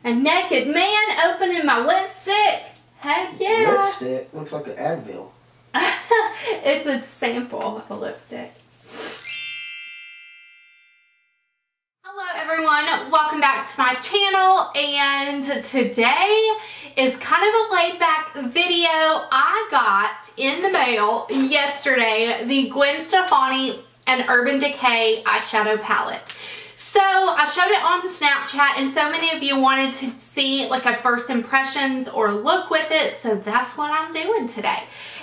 A naked man opening my lipstick. Heck yeah. Lipstick? Looks like an Advil. It's a sample of a lipstick. Hello everyone, welcome back to my channel, and today is kind of a laid back video. I got in the mail yesterday the Gwen and Urban Decay eyeshadow palette. So I showed it on the Snapchat and so many of you wanted to see like a first impressions or look with it, so that's what I'm doing today.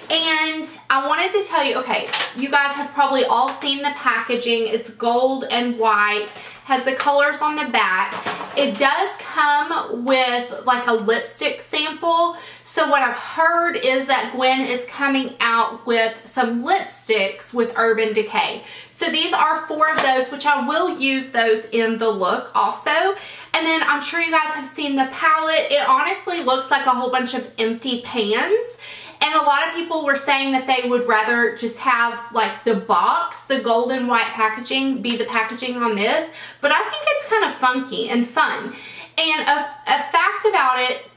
And I wanted to tell you, okay, you guys have probably all seen the packaging. It's gold and white, has the colors on the back. It does come with like a lipstick sample. So what I've heard is that Gwen is coming out with some lipsticks with Urban Decay. So these are 4 of those, which I will use those in the look also. And then I'm sure you guys have seen the palette. It honestly looks like a whole bunch of empty pans. And a lot of people were saying that they would rather just have like the box, the gold and white packaging, be the packaging on this. But I think it's kind of funky and fun. And a fact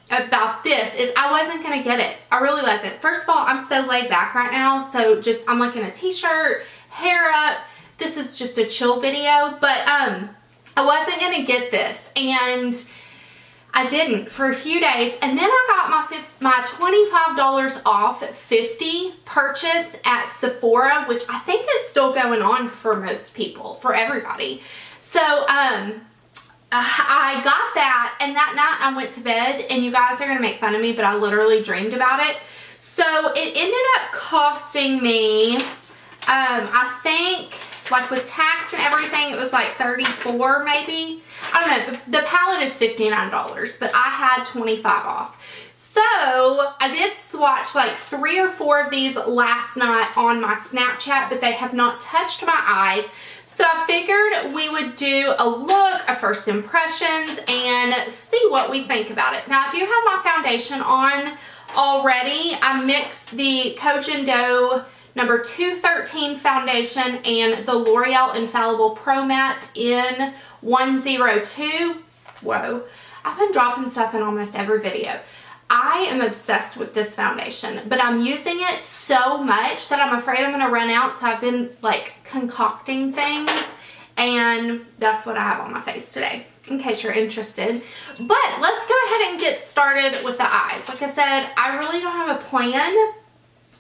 about this is I wasn't going to get it. I really wasn't. First of all, I'm so laid back right now. So just, I'm like in a t-shirt, hair up. This is just a chill video. But I wasn't going to get this. And I didn't for a few days, and then I got my $25 off 50 purchase at Sephora, which I think is still going on for most people, for everybody. So I got that, and that night I went to bed, and you guys are gonna make fun of me, but I literally dreamed about it. So it ended up costing me, I think, like with tax and everything, it was like $34 maybe. I don't know, the palette is $59, but I had 25 off. So I did swatch like 3 or 4 of these last night on my Snapchat, but they have not touched my eyes. So I figured we would do a look, a first impressions, and see what we think about it. Now I do have my foundation on already. I mixed the Coach & Dough number 213 foundation and the L'Oreal Infallible Pro Matte in 102. Whoa, I've been dropping stuff in almost every video. I am obsessed with this foundation, but I'm using it so much that I'm afraid I'm gonna run out, so I've been like concocting things, and that's what I have on my face today, in case you're interested. But let's go ahead and get started with the eyes. Like I said, I really don't have a plan,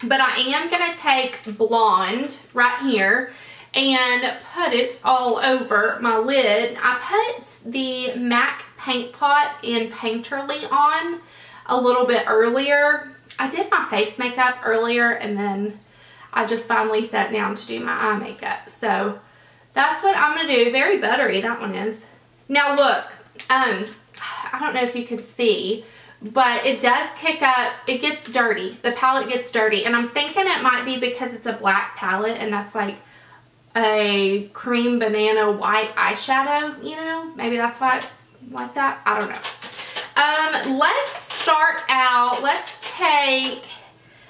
but I am going to take blonde right here and put it all over my lid. I put the MAC paint pot in Painterly on a little bit earlier. I did my face makeup earlier, and then I just finally sat down to do my eye makeup. So that's what I'm going to do. Very buttery, that one is. Now look, I don't know if you could see, but it does kick up, it gets dirty. The palette gets dirty, and I'm thinking it might be because it's a black palette and that's like a cream banana white eyeshadow, you know? Maybe that's why it's like that. I don't know. Let's start out, let's take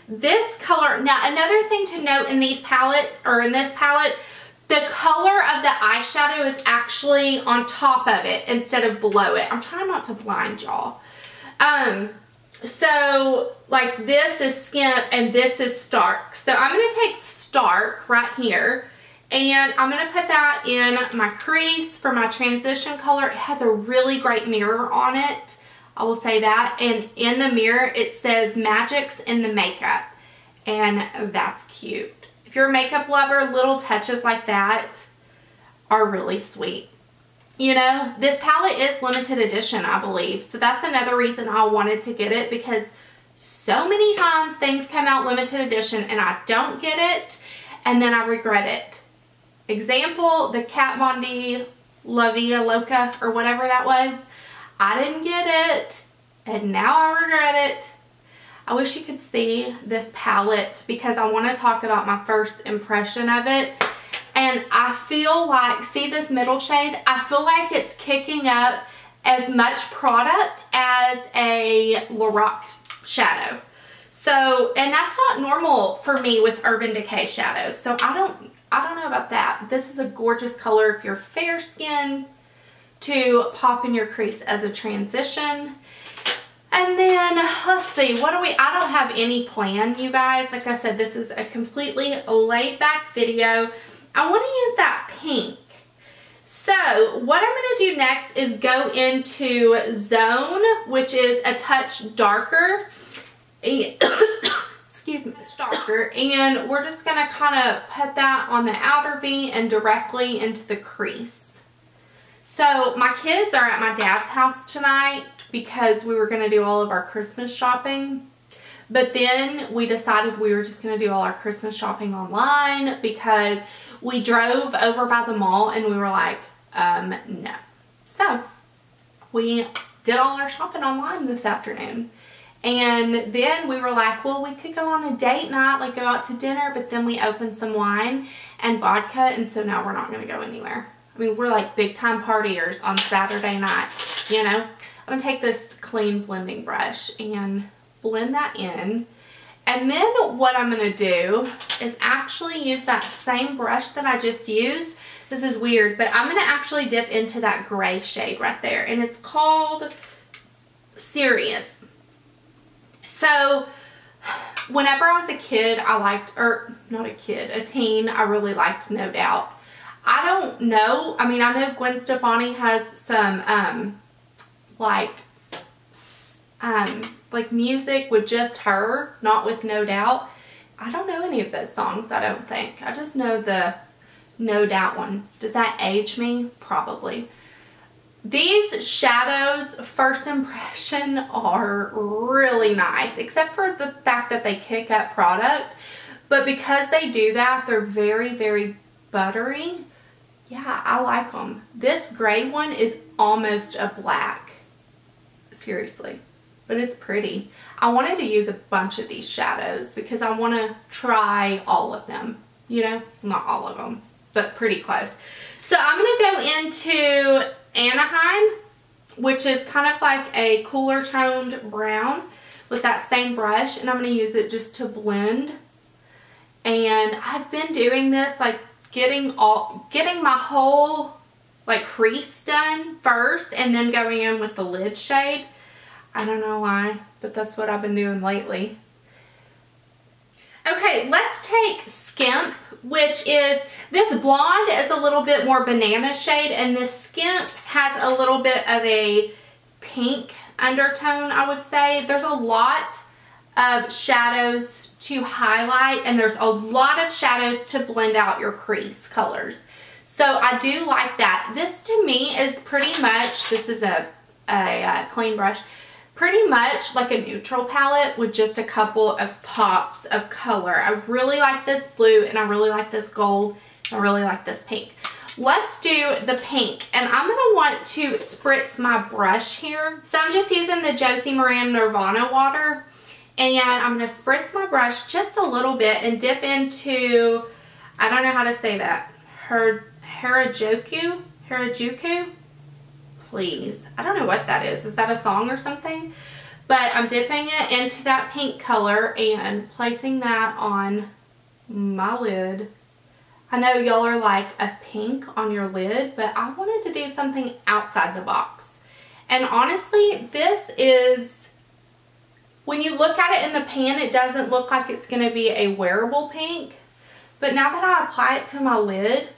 this color. Now another thing to note in these palettes, or in this palette, the color of the eyeshadow is actually on top of it instead of below it. I'm trying not to blind y'all. So like this is skimp and this is stark. So I'm going to take stark right here, and I'm going to put that in my crease for my transition color. It has a really great mirror on it, I will say that. And in the mirror it says Magic's in the Makeup, and that's cute. If you're a makeup lover, little touches like that are really sweet. You know, this palette is limited edition, I believe. So that's another reason I wanted to get it, because so many times things come out limited edition and I don't get it, and then I regret it. Example, the Kat Von D La Vida Loca, or whatever that was. I didn't get it, and now I regret it. I wish you could see this palette, because I want to talk about my first impression of it. And I feel like, see this middle shade? I feel like it's kicking up as much product as a Lorac shadow. So, and that's not normal for me with Urban Decay shadows. So I don't know about that. This is a gorgeous color if you're fair skinned. to pop in your crease as a transition. And then, let's see, I don't have any plan, you guys. Like I said, this is a completely laid back video. I want to use that pink. So what I'm going to do next is go into Zone, which is a touch darker. Excuse me, it's darker. And we're just going to kind of put that on the outer V and directly into the crease. So my kids are at my dad's house tonight because we were going to do all of our Christmas shopping. But then we decided we were just going to do all our Christmas shopping online because we drove over by the mall and we were like, no. So we did all our shopping online this afternoon. And then we were like, well, we could go on a date night, like go out to dinner, but then we opened some wine and vodka, and so now we're not going to go anywhere. I mean, we're like big time partiers on Saturday night, you know. I'm going to take this clean blending brush and blend that in. And then what I'm going to do is actually use that same brush that I just used. This is weird, but I'm going to actually dip into that gray shade right there. And it's called Serious. So whenever I was a kid, I liked, or not a kid, a teen, I really liked No Doubt. I don't know. I mean, I know Gwen Stefani has some, like music with just her, not with No Doubt. I don't know any of those songs, I don't think. I just know the No Doubt one. Does that age me? Probably. These shadows, first impression, are really nice, except for the fact that they kick up product. But because they do that, they're very, very buttery. Yeah, I like them. This gray one is almost a black. Seriously. But it's pretty. I wanted to use a bunch of these shadows because I want to try all of them. You know, not all of them, but pretty close. So I'm going to go into Anaheim, which is kind of like a cooler toned brown, with that same brush, and I'm going to use it just to blend. And I've been doing this, like getting my whole like crease done first and then going in with the lid shade. I don't know why, but that's what I've been doing lately. Okay, let's take Skimp, which is, this blonde is a little bit more banana shade, and this Skimp has a little bit of a pink undertone, I would say. There's a lot of shadows to highlight, and there's a lot of shadows to blend out your crease colors. So I do like that. This to me is pretty much, this is a clean brush, pretty much like a neutral palette with just a couple of pops of color. I really like this blue, and I really like this gold, and I really like this pink. Let's do the pink, and I'm going to want to spritz my brush here. So I'm just using the Josie Maran Nirvana water, and I'm going to spritz my brush just a little bit and dip into, I don't know how to say that, Harajuku? Please. I don't know what that is. Is that a song or something? But I'm dipping it into that pink color and placing that on my lid. I know y'all are like, a pink on your lid, but I wanted to do something outside the box. And honestly, this is, when you look at it in the pan, it doesn't look like it's going to be a wearable pink. But now that I apply it to my lid,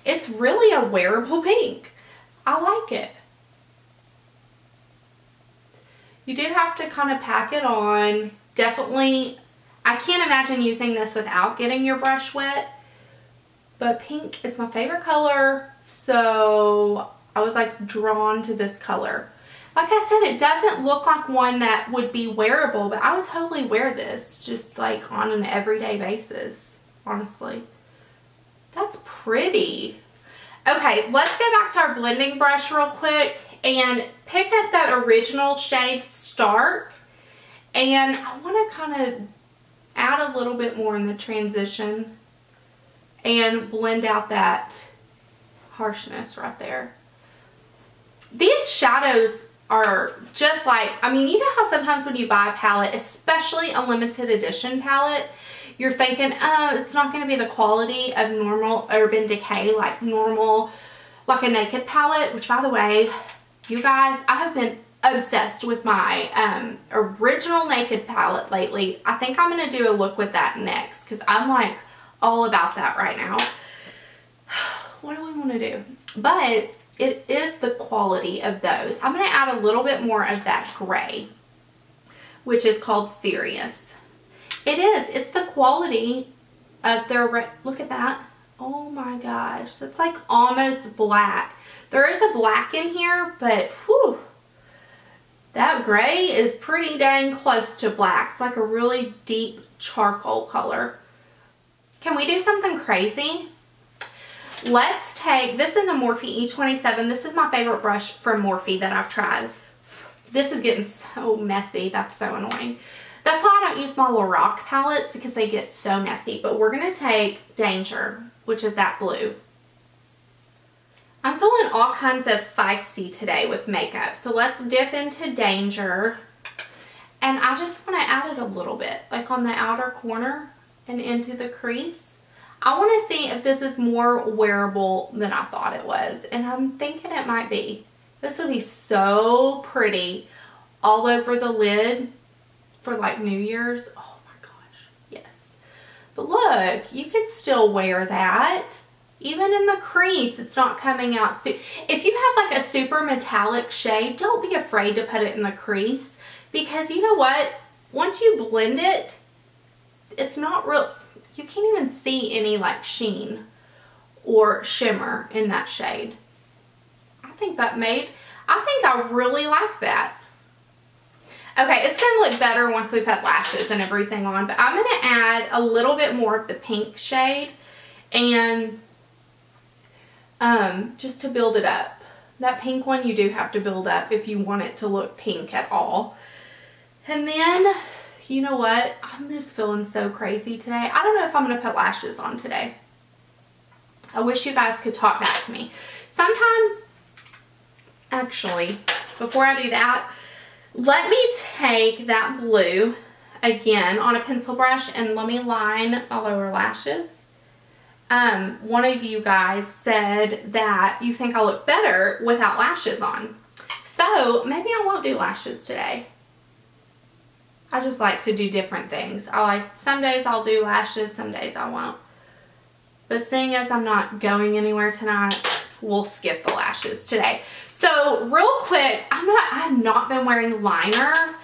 it's really a wearable pink. I like it. You do have to kind of pack it on. Definitely, I can't imagine using this without getting your brush wet. But pink is my favorite color, so I was like drawn to this color. Like I said, it doesn't look like one that would be wearable, but I would totally wear this just like on an everyday basis, honestly. That's pretty. Okay, let's go back to our blending brush real quick and pick up that original shade Stark. And I want to kind of add a little bit more in the transition and blend out that harshness right there. These shadows are just like, I mean, you know how sometimes when you buy a palette, especially a limited edition palette, you're thinking, oh, it's not going to be the quality of normal Urban Decay, like normal like a naked palette, which by the way, you guys, I have been obsessed with my original naked palette lately. I think I'm going to do a look with that next because I'm like all about that right now. What do we want to do? But it is the quality of those. I'm going to add a little bit more of that gray, which is called Serious. It is. It's the quality of their, look at that. Oh my gosh. That's like almost black. There is a black in here, but whew, that gray is pretty dang close to black. It's like a really deep charcoal color. Can we do something crazy? Let's take, this is a Morphe E27. This is my favorite brush from Morphe that I've tried. This is getting so messy. That's so annoying. That's why I don't use my Lorac palettes because they get so messy. But we're going to take Danger, which is that blue. I'm feeling all kinds of feisty today with makeup. So let's dip into Danger. And I just want to add it a little bit, like on the outer corner and into the crease. I want to see if this is more wearable than I thought it was. And I'm thinking it might be. This would be so pretty all over the lid for like New Year's. Oh my gosh, yes. But look, you could still wear that. Even in the crease, it's not coming out. If you have like a super metallic shade, don't be afraid to put it in the crease. Because you know what? Once you blend it, it's not real. You can't even see any like sheen or shimmer in that shade. I think I really like that. Okay, it's going to look better once we put lashes and everything on. But I'm going to add a little bit more of the pink shade. And just to build it up. That pink one you do have to build up if you want it to look pink at all. And then, you know what? I'm just feeling so crazy today. I don't know if I'm going to put lashes on today. I wish you guys could talk back to me. Sometimes, actually, before I do that, let me take that blue again on a pencil brush and let me line my lower lashes. One of you guys said that you think I look better without lashes on. So maybe I won't do lashes today. I just like to do different things. Some days I'll do lashes, some days I won't. But seeing as I'm not going anywhere tonight, we'll skip the lashes today. So real quick, I have not been wearing liner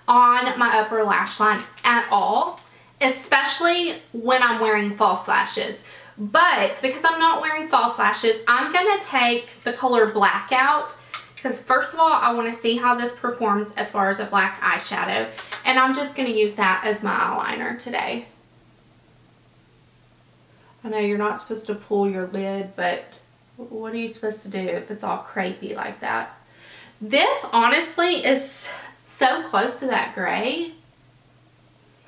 on my upper lash line at all, especially when I'm wearing false lashes. But because I'm not wearing false lashes, I'm going to take the color Blackout. Because first of all, I want to see how this performs as far as a black eyeshadow. And I'm just going to use that as my eyeliner today. I know you're not supposed to pull your lid, but what are you supposed to do if it's all crepey like that? This honestly is so close to that gray.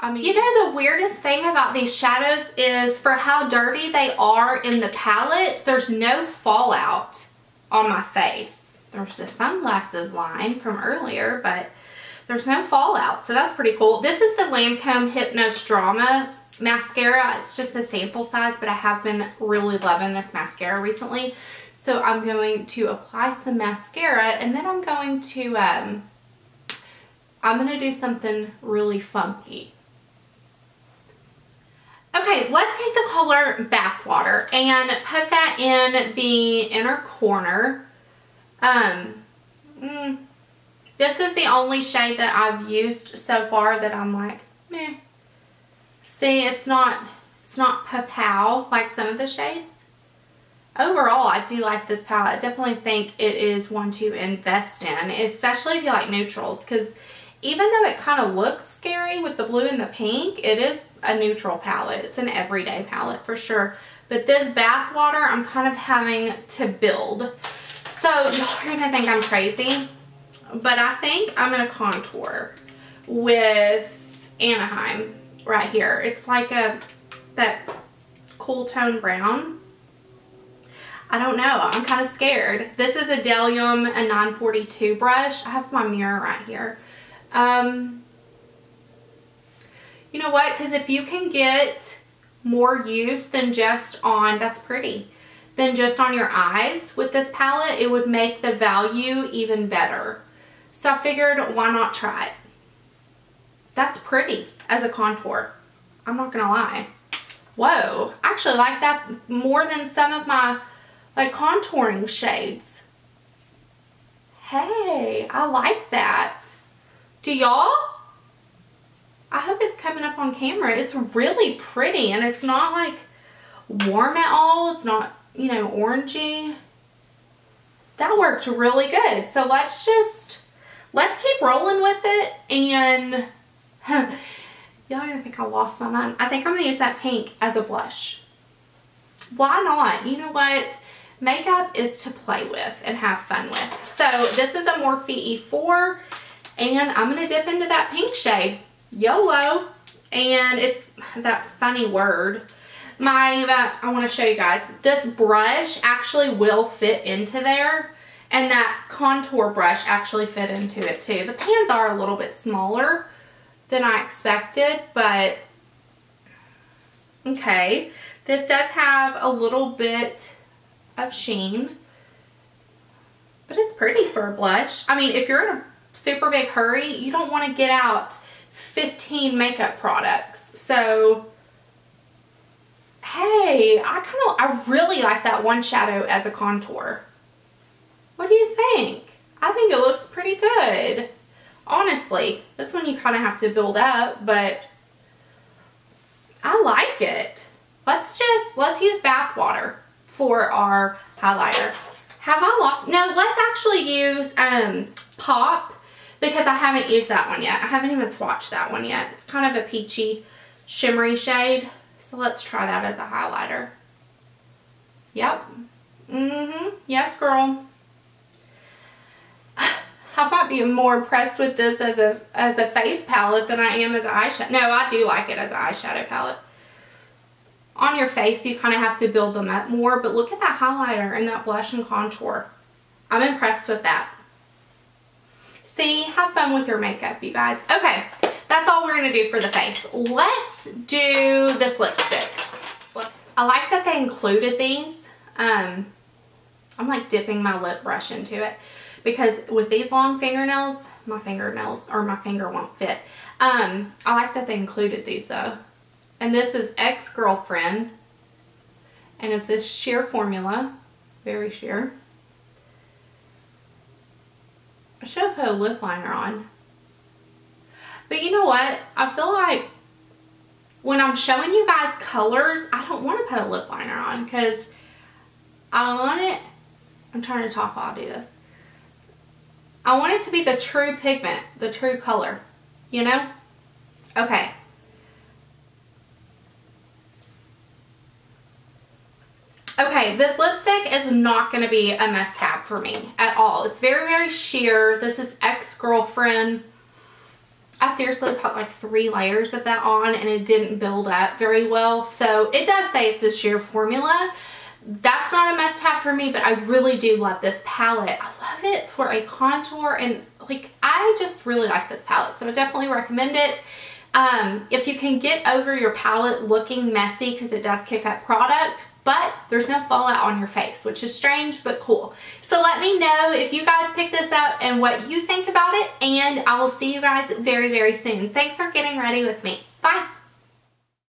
I mean, you know, the weirdest thing about these shadows is for how dirty they are in the palette, there's no fallout on my face. There's the sunglasses line from earlier, but there's no fallout, so that's pretty cool. This is the Lancome Hypnose Drama mascara. It's just a sample size, but I have been really loving this mascara recently. So I'm going to apply some mascara, and then I'm going to do something really funky. Okay, let's take the color Bathwater and put that in the inner corner. This is the only shade that I've used so far that I'm like, meh. See, it's not pow like some of the shades. Overall, I do like this palette. I definitely think it is one to invest in, especially if you like neutrals, because even though it kind of looks scary with the blue and the pink, it is a neutral palette. It's an everyday palette for sure. But this Bathwater, I'm kind of having to build. So y'all are gonna think I'm crazy, but I think I'm gonna contour with Anaheim right here. It's like that cool tone brown. I don't know, I'm kind of scared. This is a Delium, a 942 brush. I have my mirror right here. You know what, because if you can get more use than just on, that's pretty. than just on your eyes with this palette, it would make the value even better. So I figured, why not try it? That's pretty as a contour. I'm not gonna lie. Whoa, I actually like that more than some of my like contouring shades. Hey, I like that. Do y'all? I hope it's coming up on camera. It's really pretty, and it's not like warm at all. It's not, you know, orangey. That worked really good. So let's keep rolling with it. And y'all gonna think I lost my mind. I think I'm gonna use that pink as a blush. Why not? You know what? Makeup is to play with and have fun with. So this is a Morphe E4, and I'm gonna dip into that pink shade. YOLO. And it's that funny word. I want to show you guys. This brush actually will fit into there, and that contour brush actually fit into it too. The pans are a little bit smaller than I expected, but okay. This does have a little bit of sheen, but it's pretty for a blush. I mean, if you're in a super big hurry, you don't want to get out 15 makeup products. So hey, I really like that one shadow as a contour. What do you think? I think it looks pretty good. Honestly, this one you kind of have to build up, but I like it. Let's use bath water for our highlighter. Have I lost? No, let's actually use Pop, because I haven't used that one yet. I haven't even swatched that one yet. It's kind of a peachy, shimmery shade. So let's try that as a highlighter. Yep. Yes, girl. I might be more impressed with this as a face palette than I am as an eyeshadow. No, I do like it as an eyeshadow palette. On your face, you kind of have to build them up more, but look at that highlighter and that blush and contour. I'm impressed with that. See, have fun with your makeup, you guys. Okay, that's all we're gonna do for the face. Let's do this lipstick. I like that they included these. I'm like dipping my lip brush into it, because with these long fingernails, my finger won't fit. I like that they included these though. And this is Ex-Girlfriend, and it's a sheer formula, very sheer. I should have put a lip liner on. But you know what? I feel like when I'm showing you guys colors, I don't want to put a lip liner on, because I want it, I'm trying to talk while I do this. I want it to be the true pigment, the true color, you know? Okay. Okay, this lipstick is not going to be a must-have for me at all. It's very, very sheer. This is Ex-Girlfriend. I seriously put like 3 layers of that on, and it didn't build up very well. So it does say it's a sheer formula. That's not a must-have for me, but I really do love this palette. I love it for a contour, and like I just really like this palette, so I definitely recommend it. If you can get over your palette looking messy, because it does kick up product, but there's no fallout on your face, which is strange but cool. So let me know if you guys pick this up and what you think about it, and I will see you guys very, very soon. Thanks for getting ready with me. Bye.